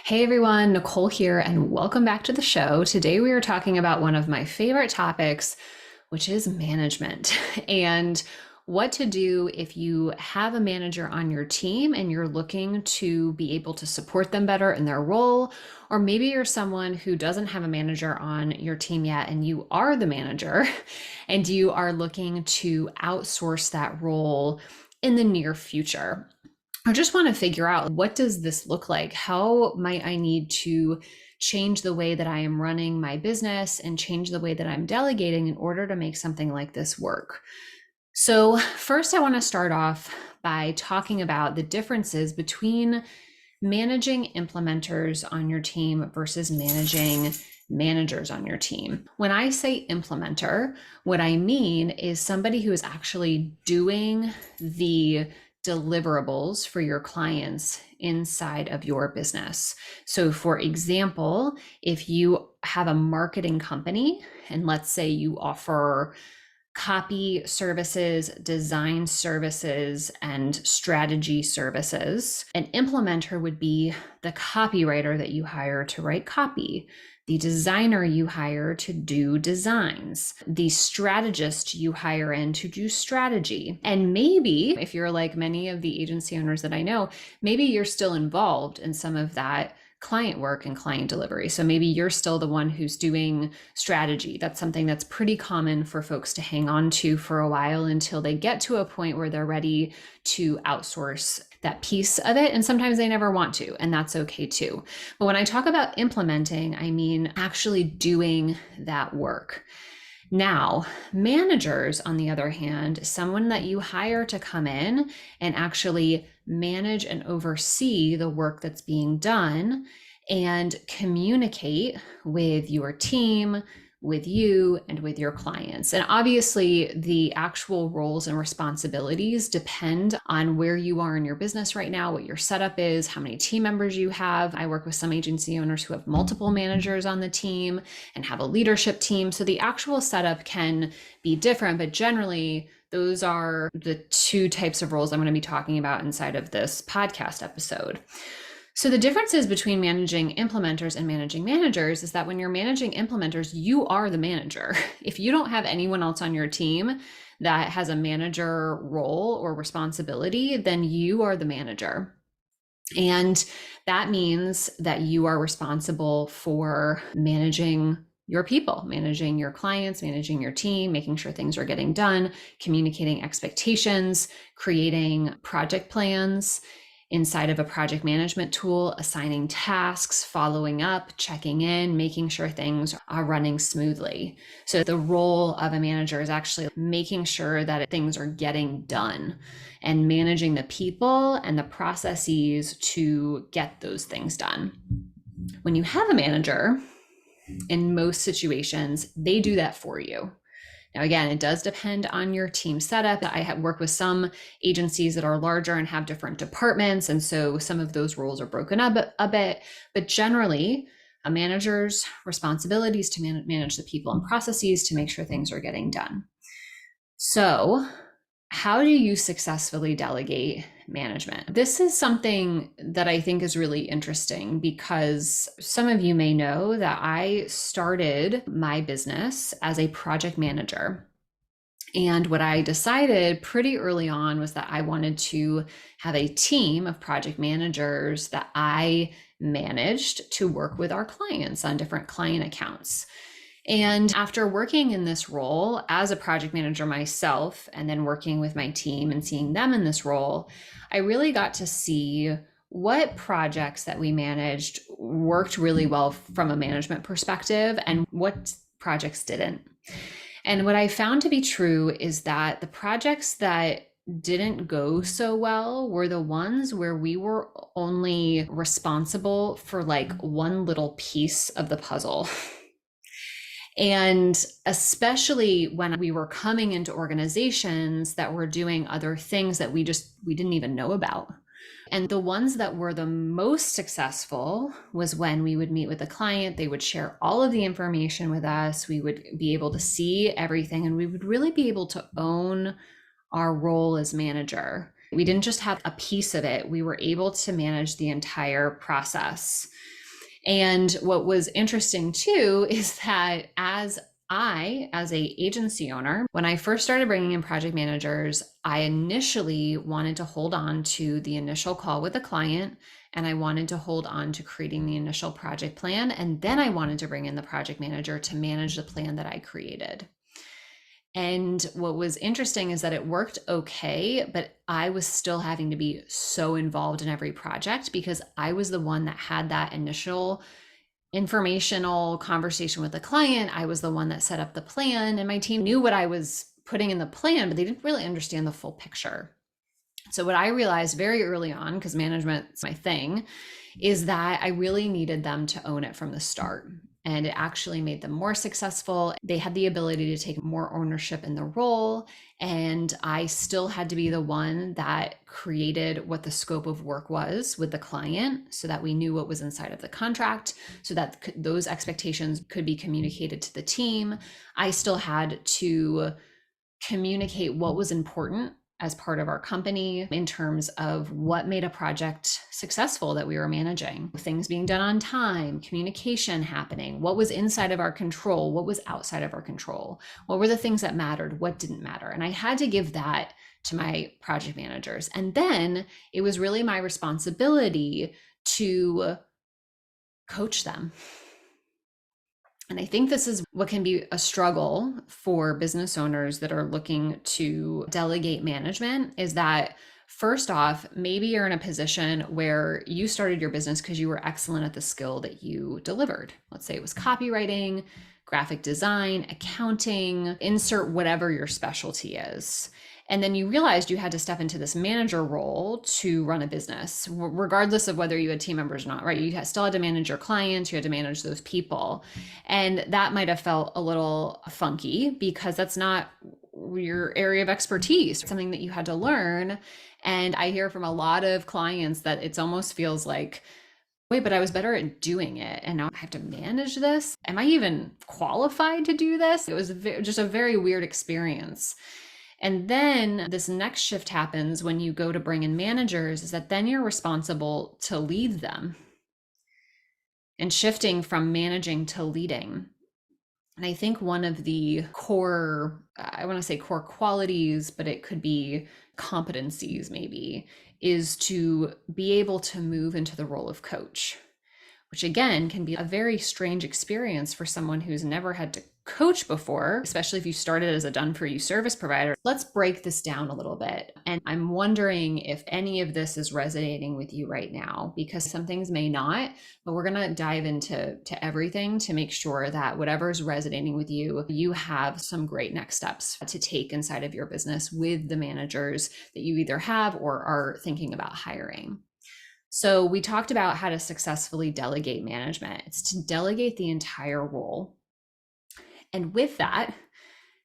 Hey everyone, Nicole here, and welcome back to the show. Today we are talking about one of my favorite topics, which is management and what to do if you have a manager on your team and you're looking to be able to support them better in their role. Or maybe you're someone who doesn't have a manager on your team yet and you are the manager and you are looking to outsource that role in the near future. I just want to figure out, what does this look like? How might I need to change the way that I am running my business and change the way that I'm delegating in order to make something like this work? So first, I want to start off by talking about the differences between managing implementers on your team versus managing managers on your team. When I say implementer, what I mean is somebody who is actually doing the deliverables for your clients inside of your business. So, for example, if you have a marketing company and let's say you offer copy services, design services, and strategy services. An implementer would be the copywriter that you hire to write copy, the designer you hire to do designs, the strategist you hire in to do strategy. And maybe, if you're like many of the agency owners that I know, maybe you're still involved in some of that client work and client delivery. So maybe you're still the one who's doing strategy. That's something that's pretty common for folks to hang on to for a while until they get to a point where they're ready to outsource that piece of it. And sometimes they never want to, and that's okay too. But when I talk about implementing, I mean actually doing that work. Now, managers, on the other hand, someone that you hire to come in and actually manage and oversee the work that's being done and communicate with your team, with you, and with your clients. And obviously, the actual roles and responsibilities depend on where you are in your business right now, what your setup is, how many team members you have. I work with some agency owners who have multiple managers on the team and have a leadership team. So the actual setup can be different, but generally, those are the two types of roles I'm going to be talking about inside of this podcast episode. So the differences between managing implementers and managing managers is that when you're managing implementers, you are the manager. If you don't have anyone else on your team that has a manager role or responsibility, then you are the manager. And that means that you are responsible for managing your people, managing your clients, managing your team, making sure things are getting done, communicating expectations, creating project plans inside of a project management tool, assigning tasks, following up, checking in, making sure things are running smoothly. So the role of a manager is actually making sure that things are getting done and managing the people and the processes to get those things done. When you have a manager, in most situations, they do that for you. Now, again, it does depend on your team setup. I have worked with some agencies that are larger and have different departments, and so some of those roles are broken up a bit. But generally, a manager's responsibility is to manage the people and processes to make sure things are getting done. So, how do you successfully delegate management? This is something that I think is really interesting because some of you may know that I started my business as a project manager. And what I decided pretty early on was that I wanted to have a team of project managers that I managed to work with our clients on different client accounts. And after working in this role as a project manager myself, and then working with my team and seeing them in this role, I really got to see what projects that we managed worked really well from a management perspective and what projects didn't. And what I found to be true is that the projects that didn't go so well were the ones where we were only responsible for like one little piece of the puzzle. And especially when we were coming into organizations that were doing other things that we didn't even know about. And the ones that were the most successful was when we would meet with a client, they would share all of the information with us, we would be able to see everything, and we would really be able to own our role as manager. We didn't just have a piece of it, we were able to manage the entire process. And what was interesting too is that as a agency owner, when I first started bringing in project managers, I initially wanted to hold on to the initial call with the client, and I wanted to hold on to creating the initial project plan. And then I wanted to bring in the project manager to manage the plan that I created. And what was interesting is that it worked okay, but I was still having to be so involved in every project because I was the one that had that initial informational conversation with the client. I was the one that set up the plan, and my team knew what I was putting in the plan, but they didn't really understand the full picture. So, what I realized very early on, because management's my thing, is that I really needed them to own it from the start. And it actually made them more successful. They had the ability to take more ownership in the role. And I still had to be the one that created what the scope of work was with the client so that we knew what was inside of the contract, so that those expectations could be communicated to the team. I still had to communicate what was important as part of our company in terms of what made a project successful that we were managing, things being done on time, communication happening, what was inside of our control, what was outside of our control, what were the things that mattered, what didn't matter. And I had to give that to my project managers. And then it was really my responsibility to coach them. And I think this is what can be a struggle for business owners that are looking to delegate management, is that first off, maybe you're in a position where you started your business because you were excellent at the skill that you delivered. Let's say it was copywriting, graphic design, accounting, insert whatever your specialty is. And then you realized you had to step into this manager role to run a business, regardless of whether you had team members or not, right? You still had to manage your clients, you had to manage those people. And that might have felt a little funky because that's not your area of expertise, something that you had to learn. And I hear from a lot of clients that it almost feels like, wait, but I was better at doing it, and now I have to manage this? Am I even qualified to do this? It was just a very weird experience. And then this next shift happens when you go to bring in managers, is that then you're responsible to lead them, and shifting from managing to leading. And I think one of the core, I want to say core qualities, but it could be competencies maybe, is to be able to move into the role of coach, which again can be a very strange experience for someone who's never had to coach before, especially if you started as a done for you service provider. Let's break this down a little bit. And I'm wondering if any of this is resonating with you right now, because some things may not, but we're going to dive into everything to make sure that whatever is resonating with you, you have some great next steps to take inside of your business with the managers that you either have or are thinking about hiring. So we talked about how to successfully delegate management. It's to delegate the entire role. And with that,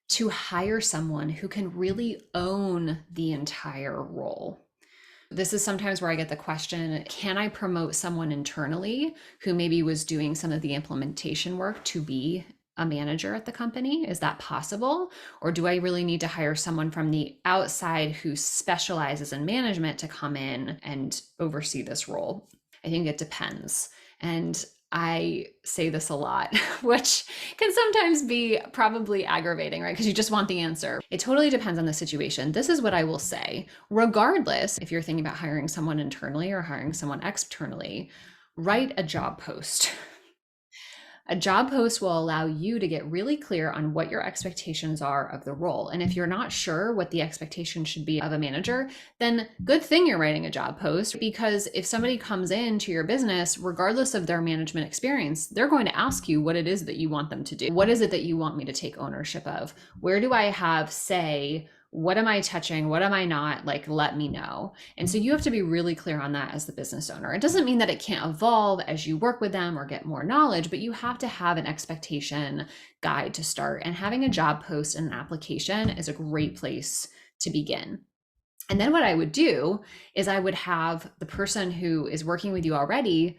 to hire someone who can really own the entire role. This is sometimes where I get the question, can I promote someone internally who maybe was doing some of the implementation work to be a manager at the company? Is that possible? Or do I really need to hire someone from the outside who specializes in management to come in and oversee this role? I think it depends. And I say this a lot, which can sometimes be probably aggravating, right? Because you just want the answer. It totally depends on the situation. This is what I will say. Regardless, if you're thinking about hiring someone internally or hiring someone externally, write a job post. A job post will allow you to get really clear on what your expectations are of the role. And if you're not sure what the expectation should be of a manager, then good thing you're writing a job post, because if somebody comes into your business, regardless of their management experience, they're going to ask you what it is that you want them to do. What is it that you want me to take ownership of? Where do I have say? What am I touching? What am I not? Like, let me know. And so you have to be really clear on that as the business owner. It doesn't mean that it can't evolve as you work with them or get more knowledge, but you have to have an expectation guide to start. And having a job post and an application is a great place to begin. And then what I would do is I would have the person who is working with you already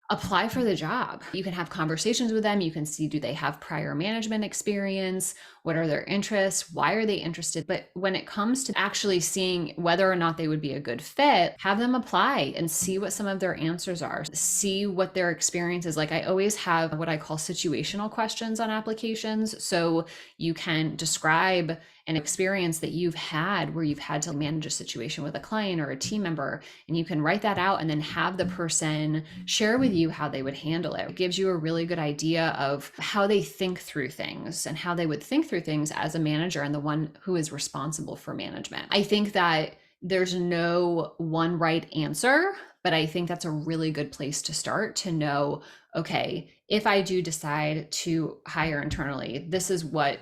apply for the job. You can have conversations with them. You can see, do they have prior management experience? What are their interests? Why are they interested? But when it comes to actually seeing whether or not they would be a good fit, have them apply and see what some of their answers are. See what their experience is like. I always have what I call situational questions on applications. So you can describe an experience that you've had where you've had to manage a situation with a client or a team member, and you can write that out and then have the person share with you how they would handle it. It gives you a really good idea of how they think through things and how they would think through things as a manager and the one who is responsible for management. I think that there's no one right answer, but I think that's a really good place to start to know, okay, if I do decide to hire internally, this is what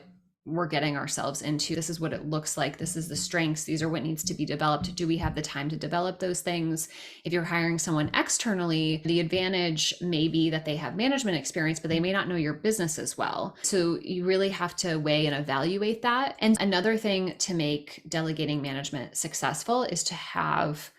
we're getting ourselves into. This is what it looks like. This is the strengths. These are what needs to be developed. Do we have the time to develop those things? If you're hiring someone externally, the advantage may be that they have management experience, but they may not know your business as well. So you really have to weigh and evaluate that. And another thing to make delegating management successful is to have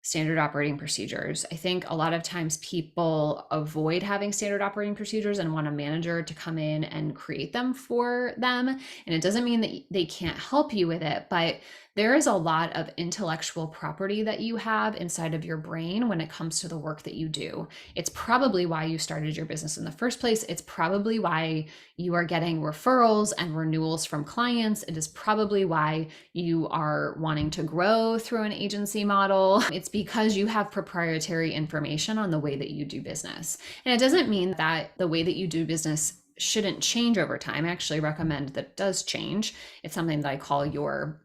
standard operating procedures. I think a lot of times people avoid having standard operating procedures and want a manager to come in and create them for them. And it doesn't mean that they can't help you with it, but there is a lot of intellectual property that you have inside of your brain when it comes to the work that you do. It's probably why you started your business in the first place. It's probably why you are getting referrals and renewals from clients. It is probably why you are wanting to grow through an agency model. It's because you have proprietary information on the way that you do business. And it doesn't mean that the way that you do business shouldn't change over time. I actually recommend that it does change. It's something that I call your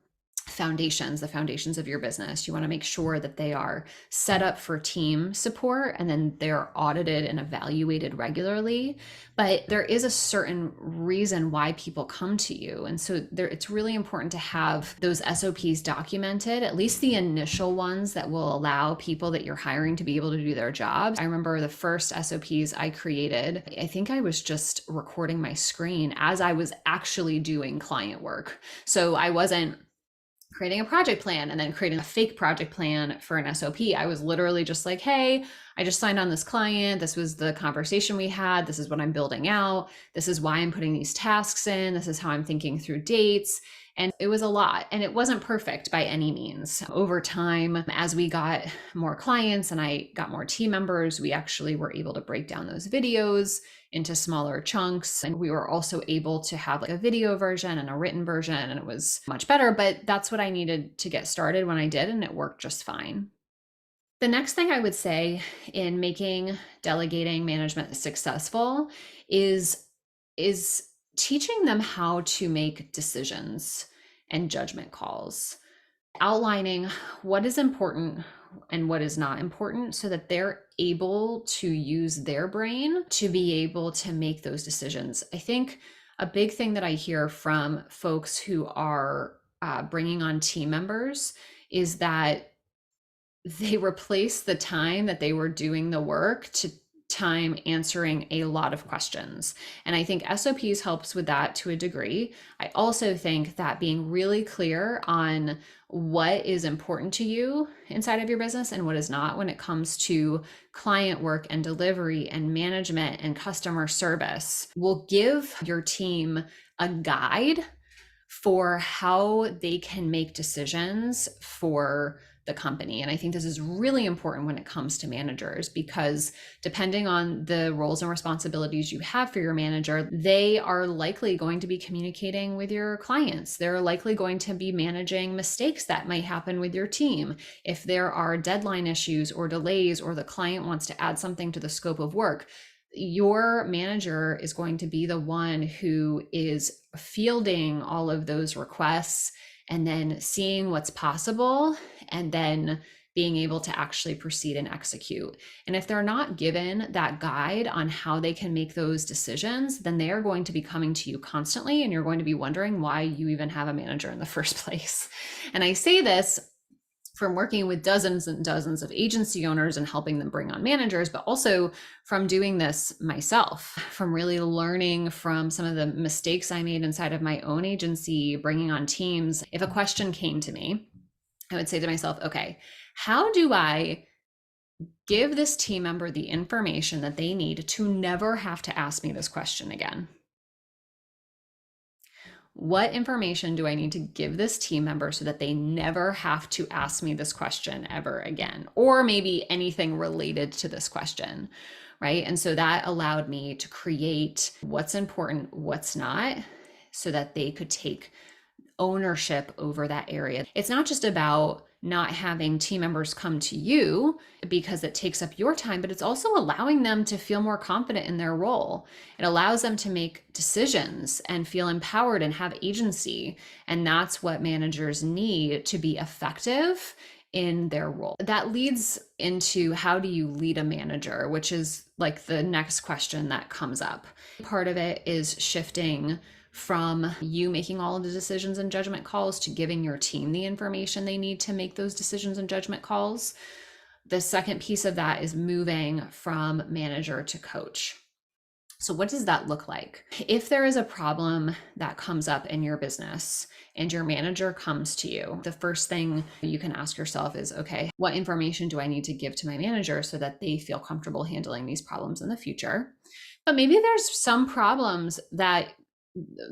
foundations, the foundations of your business. You want to make sure that they are set up for team support and then they're audited and evaluated regularly. But there is a certain reason why people come to you. And so it's really important to have those SOPs documented, at least the initial ones that will allow people that you're hiring to be able to do their jobs. I remember the first SOPs I created, I think I was just recording my screen as I was actually doing client work. So I wasn't creating a project plan and then creating a fake project plan for an SOP. I was literally just like, hey, I just signed on this client. This was the conversation we had. This is what I'm building out. This is why I'm putting these tasks in. This is how I'm thinking through dates. And it was a lot. And it wasn't perfect by any means. Over time, as we got more clients and I got more team members, we actually were able to break down those videos into smaller chunks. And we were also able to have like a video version and a written version, and it was much better. But that's what I needed to get started when I did, and it worked just fine. The next thing I would say in making delegating management successful is teaching them how to make decisions and judgment calls, outlining what is important and what is not important so that they're able to use their brain to be able to make those decisions. I think a big thing that I hear from folks who are bringing on team members is that they replace the time that they were doing the work to time answering a lot of questions. And I think SOPs helps with that to a degree. I also think that being really clear on what is important to you inside of your business and what is not when it comes to client work and delivery and management and customer service will give your team a guide for how they can make decisions for the company. And I think this is really important when it comes to managers, because depending on the roles and responsibilities you have for your manager, they are likely going to be communicating with your clients. They're likely going to be managing mistakes that might happen with your team. If there are deadline issues or delays, or the client wants to add something to the scope of work, your manager is going to be the one who is fielding all of those requests and then seeing what's possible and then being able to actually proceed and execute. And if they're not given that guide on how they can make those decisions, then they are going to be coming to you constantly, and you're going to be wondering why you even have a manager in the first place. And I say this from working with dozens and dozens of agency owners and helping them bring on managers, but also from doing this myself, from really learning from some of the mistakes I made inside of my own agency, bringing on teams. If a question came to me, I would say to myself, okay, how do I Give this team member the information that they need to never have to ask me this question again. What information do I need to give this team member so that they never have to ask me this question ever again? Or maybe anything related to this question, right? And so that allowed me to create what's important, what's not, so that they could take ownership over that area. It's not just about not having team members come to you because it takes up your time, but it's also allowing them to feel more confident in their role. It allows them to make decisions and feel empowered and have agency. And that's what managers need to be effective in their role. That leads into how do you lead a manager, which is like the next question that comes up. Part of it is shifting from you making all of the decisions and judgment calls to giving your team the information they need to make those decisions and judgment calls. The second piece of that is moving from manager to coach. So what does that look like? If there is a problem that comes up in your business and your manager comes to you, the first thing you can ask yourself is, okay, what information do I need to give to my manager so that they feel comfortable handling these problems in the future? But maybe there's some problems that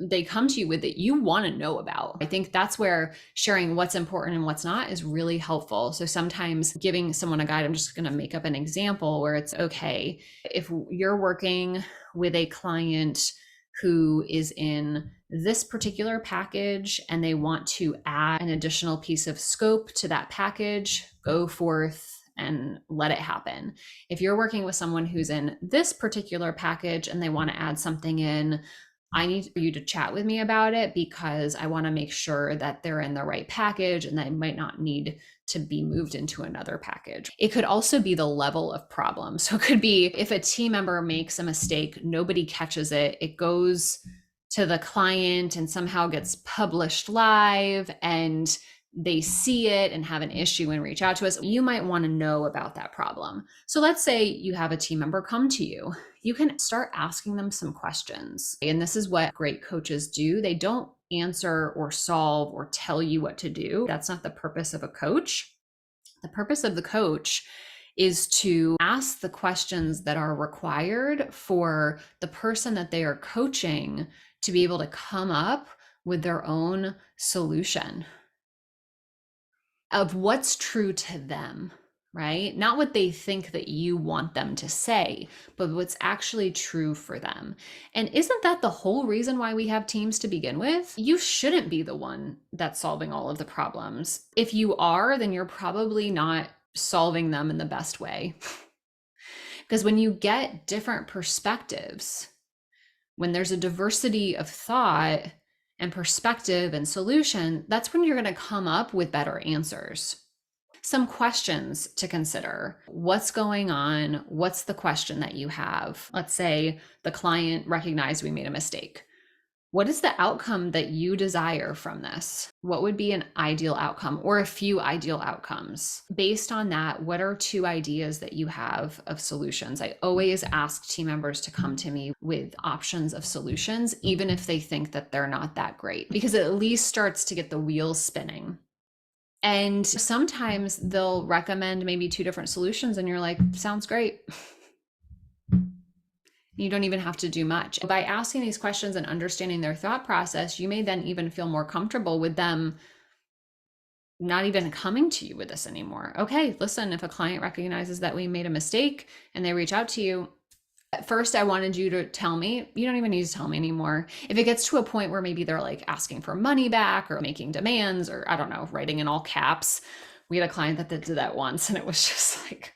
they come to you with that you want to know about. I think that's where sharing what's important and what's not is really helpful. So sometimes giving someone a guide, I'm just going to make up an example where it's okay, if you're working with a client who is in this particular package and they want to add an additional piece of scope to that package, go forth and let it happen. If you're working with someone who's in this particular package and they want to add something in, I need you to chat with me about it because I want to make sure that they're in the right package and that it might not need to be moved into another package. It could also be the level of problem. So it could be if a team member makes a mistake, nobody catches it, it goes to the client and somehow gets published live and they see it and have an issue and reach out to us. You might want to know about that problem. So let's say you have a team member come to you. You can start asking them some questions. And this is what great coaches do. They don't answer or solve or tell you what to do. That's not the purpose of a coach. The purpose of the coach is to ask the questions that are required for the person that they are coaching to be able to come up with their own solution of what's true to them, right? Not what they think that you want them to say, but what's actually true for them. And isn't that the whole reason why we have teams to begin with? You shouldn't be the one that's solving all of the problems. If you are, then you're probably not solving them in the best way. Because when you get different perspectives, when there's a diversity of thought and perspective and solution, that's when you're going to come up with better answers. Some questions to consider. What's going on? What's the question that you have? Let's say the client recognized we made a mistake. What is the outcome that you desire from this? What would be an ideal outcome or a few ideal outcomes? Based on that, what are two ideas that you have of solutions? I always ask team members to come to me with options of solutions, even if they think that they're not that great, because it at least starts to get the wheels spinning. And sometimes they'll recommend maybe two different solutions and you're like, sounds great. You don't even have to do much. By asking these questions and understanding their thought process, you may then even feel more comfortable with them not even coming to you with this anymore. Okay, listen, if a client recognizes that we made a mistake and they reach out to you, at first I wanted you to tell me. You don't even need to tell me anymore. If it gets to a point where maybe they're like asking for money back or making demands or I don't know, writing in all caps. We had a client that did that once and it was just like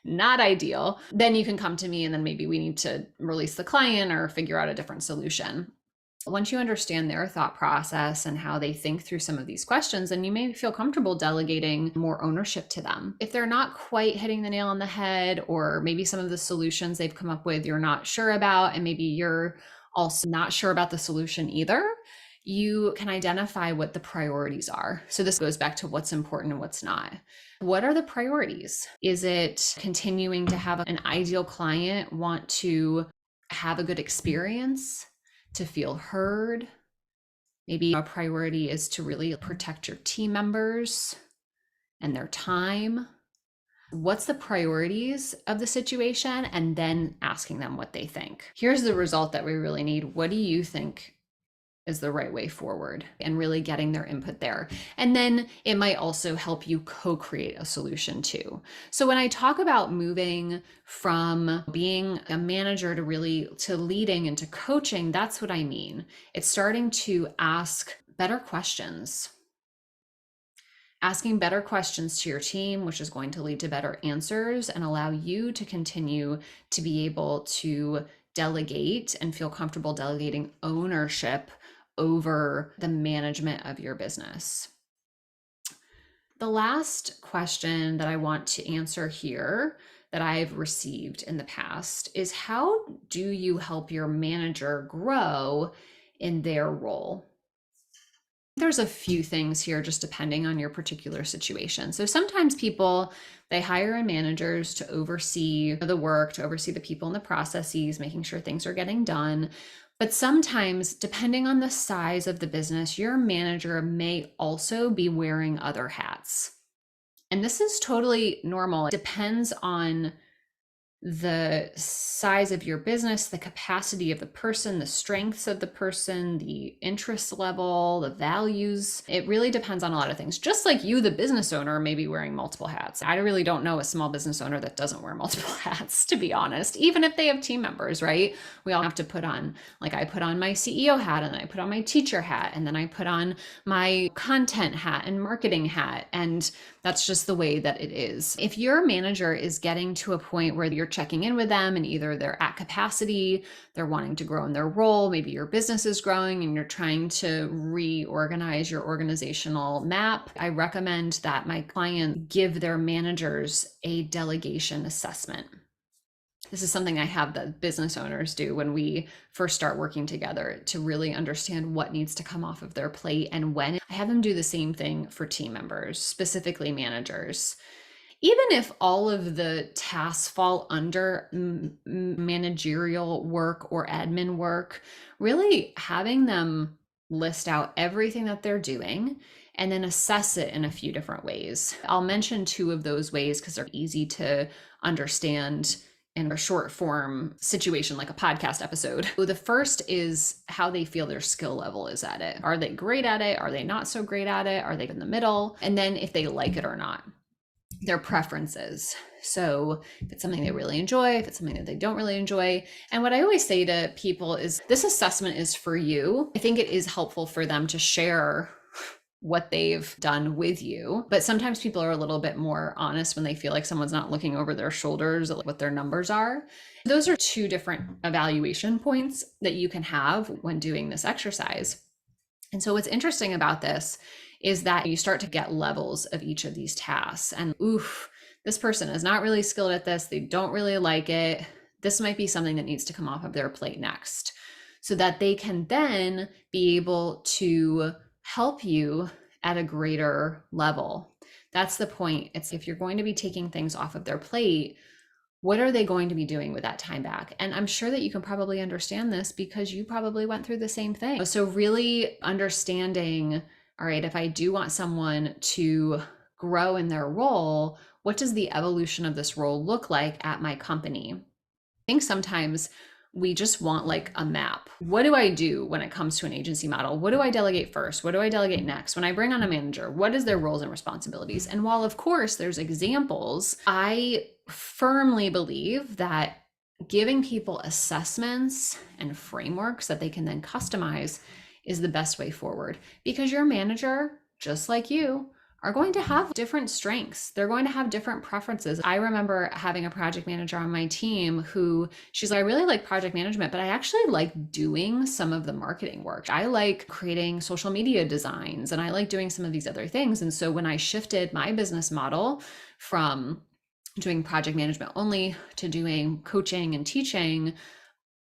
not ideal. Then you can come to me and then maybe we need to release the client or figure out a different solution. Once you understand their thought process and how they think through some of these questions, then you may feel comfortable delegating more ownership to them. If they're not quite hitting the nail on the head, or maybe some of the solutions they've come up with you're not sure about, and maybe you're also not sure about the solution either, you can identify what the priorities are. So this goes back to what's important and what's not. What are the priorities? Is it continuing to have an ideal client want to have a good experience, to feel heard? Maybe a priority is to really protect your team members and their time. what's the priorities of the situation, and then asking them what they think. Here's the result that we really need. What do you think is the right way forward? And really getting their input there. And then it might also help you co-create a solution too. So when I talk about moving from being a manager to leading and to coaching, that's what I mean. It's starting to ask better questions. Asking better questions to your team, which is going to lead to better answers and allow you to continue to be able to delegate and feel comfortable delegating ownership over the management of your business. The last question that I want to answer here that I've received in the past is, how do you help your manager grow in their role? There's a few things here just depending on your particular situation. So sometimes people, they hire in managers to oversee the work, to oversee the people and the processes, making sure things are getting done. But sometimes, depending on the size of the business, your manager may also be wearing other hats. And this is totally normal. It depends on the size of your business, the capacity of the person, the strengths of the person, the interest level, the values. It really depends on a lot of things. Just like you, the business owner, may be wearing multiple hats. I really don't know a small business owner that doesn't wear multiple hats, to be honest, even if they have team members, right? We all have to put on, like I put on my CEO hat, and I put on my teacher hat, and then I put on my content hat and marketing hat. And that's just the way that it is. If your manager is getting to a point where you're checking in with them and either they're at capacity, they're wanting to grow in their role, maybe your business is growing and you're trying to reorganize your organizational map, I recommend that my client give their managers a delegation assessment. This is something I have the business owners do when we first start working together to really understand what needs to come off of their plate and when. I have them do the same thing for team members, specifically managers. Even if all of the tasks fall under managerial work or admin work, really having them list out everything that they're doing and then assess it in a few different ways. I'll mention two of those ways because they're easy to understand in a short form situation like a podcast episode. So the first is how they feel their skill level is at it. Are they great at it? Are they not so great at it? Are they in the middle? And then if they like it or not, their preferences. So if it's something they really enjoy, if it's something that they don't really enjoy. And what I always say to people is, this assessment is for you. I think it is helpful for them to share what they've done with you. But sometimes people are a little bit more honest when they feel like someone's not looking over their shoulders at what their numbers are. Those are two different evaluation points that you can have when doing this exercise. And so what's interesting about this is that you start to get levels of each of these tasks. And oof, this person is not really skilled at this. They don't really like it. This might be something that needs to come off of their plate next, so that they can then be able to help you at a greater level. That's the point. It's, if you're going to be taking things off of their plate, what are they going to be doing with that time back? And I'm sure that you can probably understand this because you probably went through the same thing. So really understanding, all right, if I do want someone to grow in their role, what does the evolution of this role look like at my company? I think sometimes we just want like a map. What do I do when it comes to an agency model? What do I delegate first? What do I delegate next? When I bring on a manager, what is their roles and responsibilities? And while of course there's examples, I firmly believe that giving people assessments and frameworks that they can then customize is the best way forward, because your manager, just like you, are going to have different strengths. They're going to have different preferences. I remember having a project manager on my team who, she's like, I really like project management, but I actually like doing some of the marketing work. I like creating social media designs and I like doing some of these other things. And so when I shifted my business model from doing project management only to doing coaching and teaching,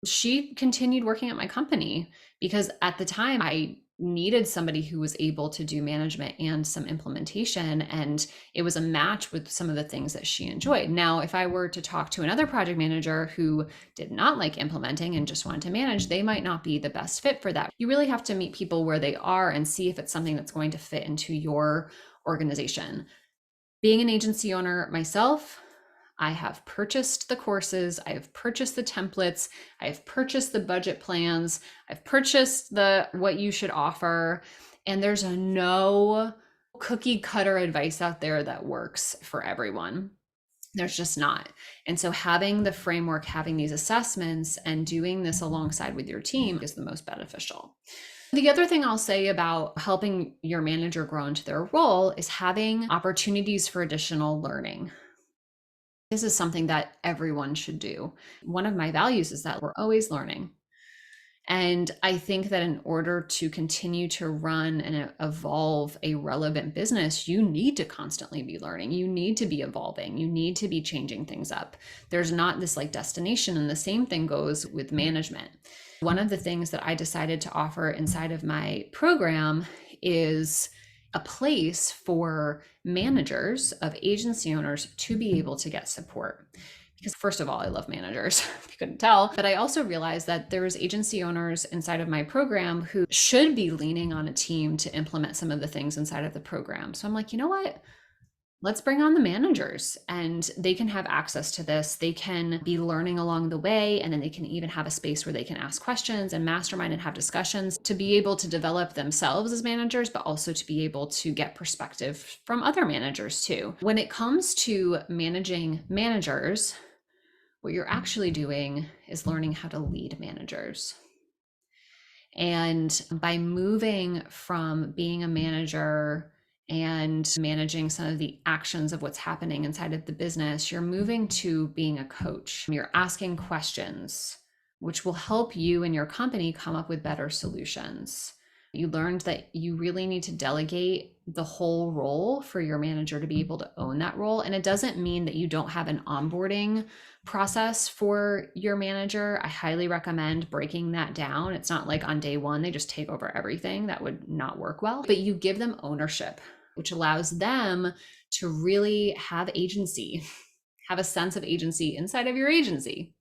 she continued working at my company because at the time I needed somebody who was able to do management and some implementation, and it was a match with some of the things that she enjoyed. Now, if I were to talk to another project manager who did not like implementing and just wanted to manage, they might not be the best fit for that. You really have to meet people where they are and see if it's something that's going to fit into your organization. Being an agency owner myself, I have purchased the courses, I have purchased the templates, I have purchased the budget plans, I've purchased the what you should offer, and there's no cookie cutter advice out there that works for everyone. There's just not. And so having the framework, having these assessments and doing this alongside with your team is the most beneficial. The other thing I'll say about helping your manager grow into their role is having opportunities for additional learning. This is something that everyone should do. One of my values is that we're always learning. And I think that in order to continue to run and evolve a relevant business, you need to constantly be learning. You need to be evolving. You need to be changing things up. There's not this like destination. And the same thing goes with management. One of the things that I decided to offer inside of my program is a place for managers of agency owners to be able to get support. Because first of all, I love managers, if you couldn't tell, but I also realized that there's agency owners inside of my program who should be leaning on a team to implement some of the things inside of the program. So I'm like, you know what? Let's bring on the managers and they can have access to this. They can be learning along the way, and then they can even have a space where they can ask questions and mastermind and have discussions to be able to develop themselves as managers, but also to be able to get perspective from other managers too. When it comes to managing managers, what you're actually doing is learning how to lead managers. And by moving from being a manager and managing some of the actions of what's happening inside of the business, you're moving to being a coach. You're asking questions, which will help you and your company come up with better solutions. You learned that you really need to delegate the whole role for your manager to be able to own that role. And it doesn't mean that you don't have an onboarding process for your manager. I highly recommend breaking that down. It's not like on day one, they just take over everything. That would not work well, but you give them ownership, which allows them to really have agency, have a sense of agency inside of your agency,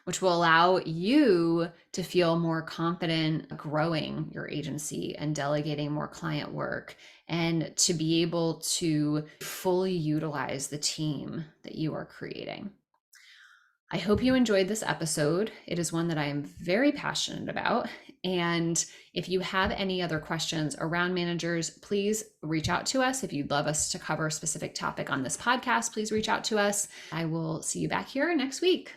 which will allow you to feel more confident growing your agency and delegating more client work, and to be able to fully utilize the team that you are creating. I hope you enjoyed this episode. It is one that I am very passionate about. And if you have any other questions around managers, please reach out to us. If you'd love us to cover a specific topic on this podcast, please reach out to us. I will see you back here next week.